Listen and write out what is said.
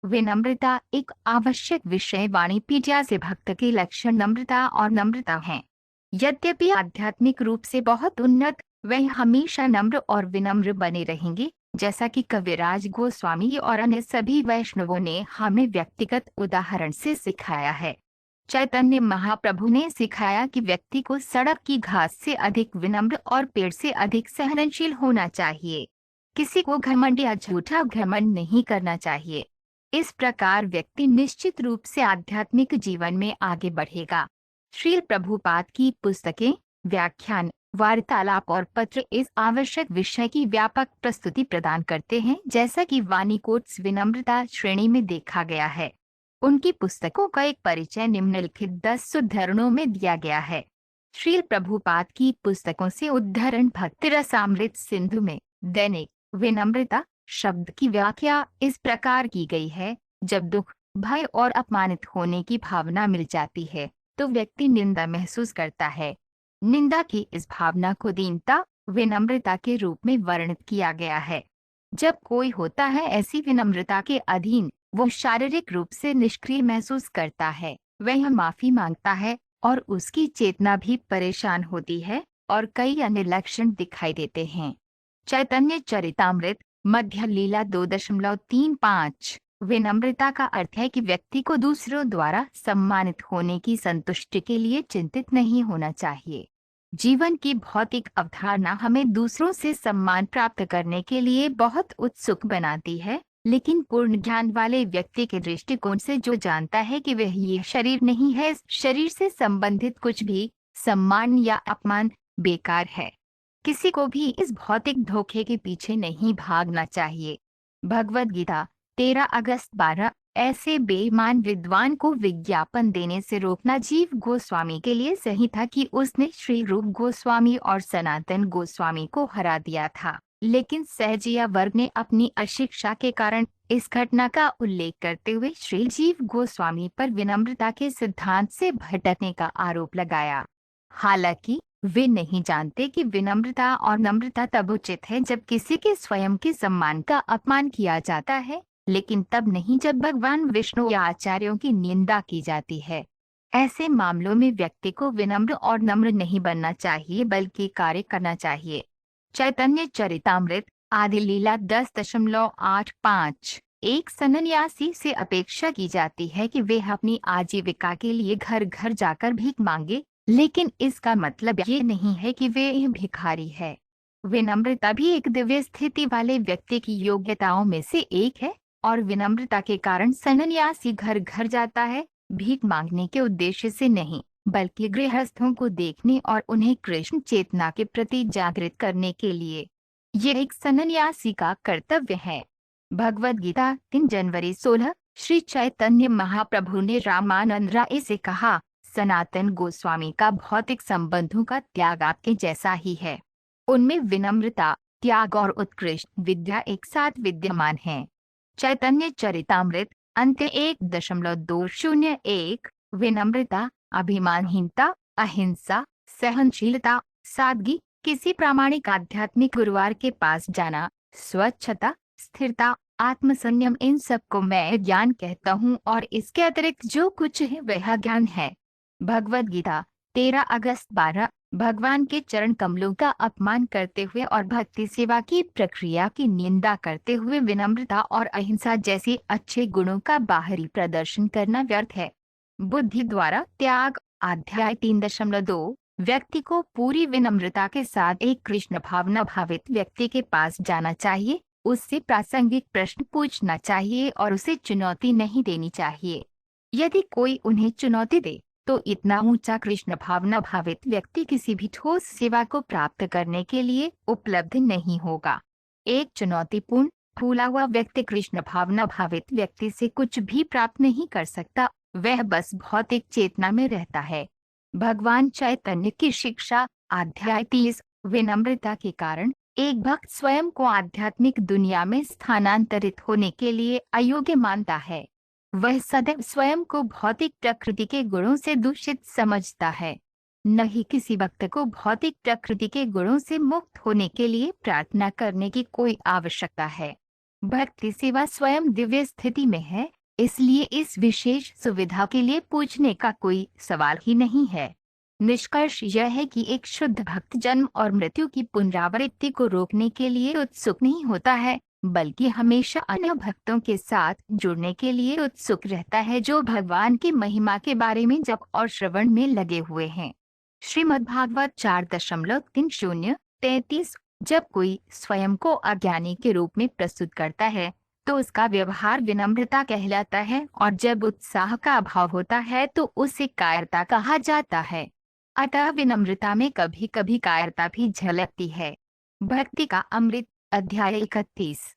विनम्रता एक आवश्यक विषय वाणिपीडिया से भक्त के लक्षण नम्रता और नम्रता हैं। यद्यपि आध्यात्मिक रूप से बहुत उन्नत, वह हमेशा नम्र और विनम्र बने रहेंगे, जैसा कि कविराज गोस्वामी और अन्य सभी वैष्णवों ने हमें व्यक्तिगत उदाहरण से सिखाया है। चैतन्य महाप्रभु ने सिखाया कि व्यक्ति को सड़क की घास से अधिक विनम्र और पेड़ से अधिक सहनशील होना चाहिए। किसी को घमंड या झूठा घमंड नहीं करना चाहिए। इस प्रकार व्यक्ति निश्चित रूप से आध्यात्मिक जीवन में आगे बढ़ेगा। श्रील प्रभुपाद की पुस्तकें, व्याख्यान, वार्तालाप और पत्र इस आवश्यक विषय की व्यापक प्रस्तुति प्रदान करते हैं, जैसा कि वाणी कोट्स विनम्रता श्रेणी में देखा गया है। उनकी पुस्तकों का एक परिचय निम्नलिखित 10 उद्धरणों में दिया गया है। श्रील प्रभुपाद की पुस्तकों से उद्धरण भक्ति रसामृत सिंधु में दैनिक विनम्रता शब्द की व्याख्या इस प्रकार की गई है। जब दुख, भय और अपमानित होने की भावना मिल जाती है तो व्यक्ति निंदा महसूस करता है। निंदा की इस भावना को दीनता, विनम्रता के रूप में वर्णित किया गया है। जब कोई होता है ऐसी विनम्रता के अधीन, वो शारीरिक रूप से निष्क्रिय महसूस करता है, वह माफी मांगता है और उसकी चेतना भी परेशान होती है और कई अन्य लक्षण दिखाई देते हैं। चैतन्य चरितामृत मध्य लीला 2.35। विनम्रता का अर्थ है कि व्यक्ति को दूसरों द्वारा सम्मानित होने की संतुष्टि के लिए चिंतित नहीं होना चाहिए। जीवन की भौतिक अवधारणा हमें दूसरों से सम्मान प्राप्त करने के लिए बहुत उत्सुक बनाती है, लेकिन पूर्ण ज्ञान वाले व्यक्ति के दृष्टिकोण से जो जानता है कि वह ये शरीर नहीं है, इस शरीर से संबंधित कुछ भी सम्मान या अपमान बेकार है। किसी को भी इस भौतिक धोखे के पीछे नहीं भागना चाहिए। भगवद गीता 13 अगस्त 12। ऐसे बेईमान विद्वान को विज्ञापन देने से रोकना जीव गोस्वामी के लिए सही था कि उसने श्री रूप गोस्वामी और सनातन गोस्वामी को हरा दिया था, लेकिन सहजिया वर्ग ने अपनी अशिक्षा के कारण इस घटना का उल्लेख करते हुए श्री जीव गोस्वामी पर विनम्रता के सिद्धांत से भटकने का आरोप लगाया। हालांकि वे नहीं जानते कि विनम्रता और नम्रता तब उचित है जब किसी के स्वयं के सम्मान का अपमान किया जाता है, लेकिन तब नहीं जब भगवान विष्णु या आचार्यों की निंदा की जाती है। ऐसे मामलों में व्यक्ति को विनम्र और नम्र नहीं बनना चाहिए, बल्कि कार्य करना चाहिए। चैतन्य चरितामृत आदि लीला 10.85। एक सन्यासी से अपेक्षा की जाती है कि वे अपनी आजीविका के लिए घर घर जाकर भीख मांगे, लेकिन इसका मतलब ये नहीं है कि वे भिखारी है। विनम्रता भी एक दिव्य स्थिति वाले व्यक्ति की योग्यताओं में से एक है, और विनम्रता के कारण सन्यासी घर घर जाता है, भीख मांगने के उद्देश्य से नहीं, बल्कि गृहस्थों को देखने और उन्हें कृष्ण चेतना के प्रति जागृत करने के लिए। ये एक सन्यासी का कर्तव्य है। भगवद गीता 3 जनवरी 16। श्री चैतन्य महाप्रभु ने रामानंद राय से कहा, सनातन गोस्वामी का भौतिक संबंधों का त्याग आपके जैसा ही है। उनमें विनम्रता, त्याग और उत्कृष्ट विद्या एक साथ विद्यमान है। चैतन्य चरितामृत अंत्य 1.201। विनम्रता, अभिमानहीनता, अहिंसा, सहनशीलता, सादगी, किसी प्रामाणिक आध्यात्मिक गुरुवार के पास जाना, स्वच्छता, स्थिरता, आत्मसंयम, इन सब को मैं ज्ञान कहता हूँ और इसके अतिरिक्त जो कुछ है वह ज्ञान है। भगवद गीता 13 अगस्त 12। भगवान के चरण कमलों का अपमान करते हुए और भक्ति सेवा की प्रक्रिया की निंदा करते हुए विनम्रता और अहिंसा जैसे अच्छे गुणों का बाहरी प्रदर्शन करना व्यर्थ है। बुद्धि द्वारा त्याग अध्याय 3.2। व्यक्ति को पूरी विनम्रता के साथ एक कृष्ण भावना भावित व्यक्ति के पास जाना चाहिए, उससे प्रासंगिक प्रश्न पूछना चाहिए और उसे चुनौती नहीं देनी चाहिए। यदि कोई उन्हें चुनौती दे तो इतना ऊंचा कृष्ण भावना भावित व्यक्ति किसी भी ठोस सेवा को प्राप्त करने के लिए उपलब्ध नहीं होगा। एक चुनौतीपूर्ण फूला हुआ व्यक्ति कृष्ण भावना भावित व्यक्ति से कुछ भी प्राप्त नहीं कर सकता, वह बस भौतिक चेतना में रहता है। भगवान चैतन्य की शिक्षा अध्याय 30। विनम्रता के कारण एक भक्त स्वयं को आध्यात्मिक दुनिया में स्थानांतरित होने के लिए अयोग्य मानता है। वह सदैव स्वयं को भौतिक प्रकृति के गुणों से दूषित समझता है। न ही किसी भक्त को भौतिक प्रकृति के गुणों से मुक्त होने के लिए प्रार्थना करने की कोई आवश्यकता है। भक्ति सेवा स्वयं दिव्य स्थिति में है, इसलिए इस विशेष सुविधा के लिए पूछने का कोई सवाल ही नहीं है। निष्कर्ष यह है कि एक शुद्ध भक्त जन्म और मृत्यु की पुनरावृत्ति को रोकने के लिए उत्सुक नहीं होता है, बल्कि हमेशा अन्य भक्तों के साथ जुड़ने के लिए उत्सुक रहता है जो भगवान की महिमा के बारे में जप और श्रवण में लगे हुए हैं। श्रीमद्भागवत 4.30-33। जब कोई स्वयं को अज्ञानी के रूप में प्रस्तुत करता है तो उसका व्यवहार विनम्रता कहलाता है, और जब उत्साह का अभाव होता है तो उसे कायरता कहा जाता है। अतः विनम्रता में कभी कभी कायरता भी झलकती है। भक्ति का अमृत, अध्याय 31।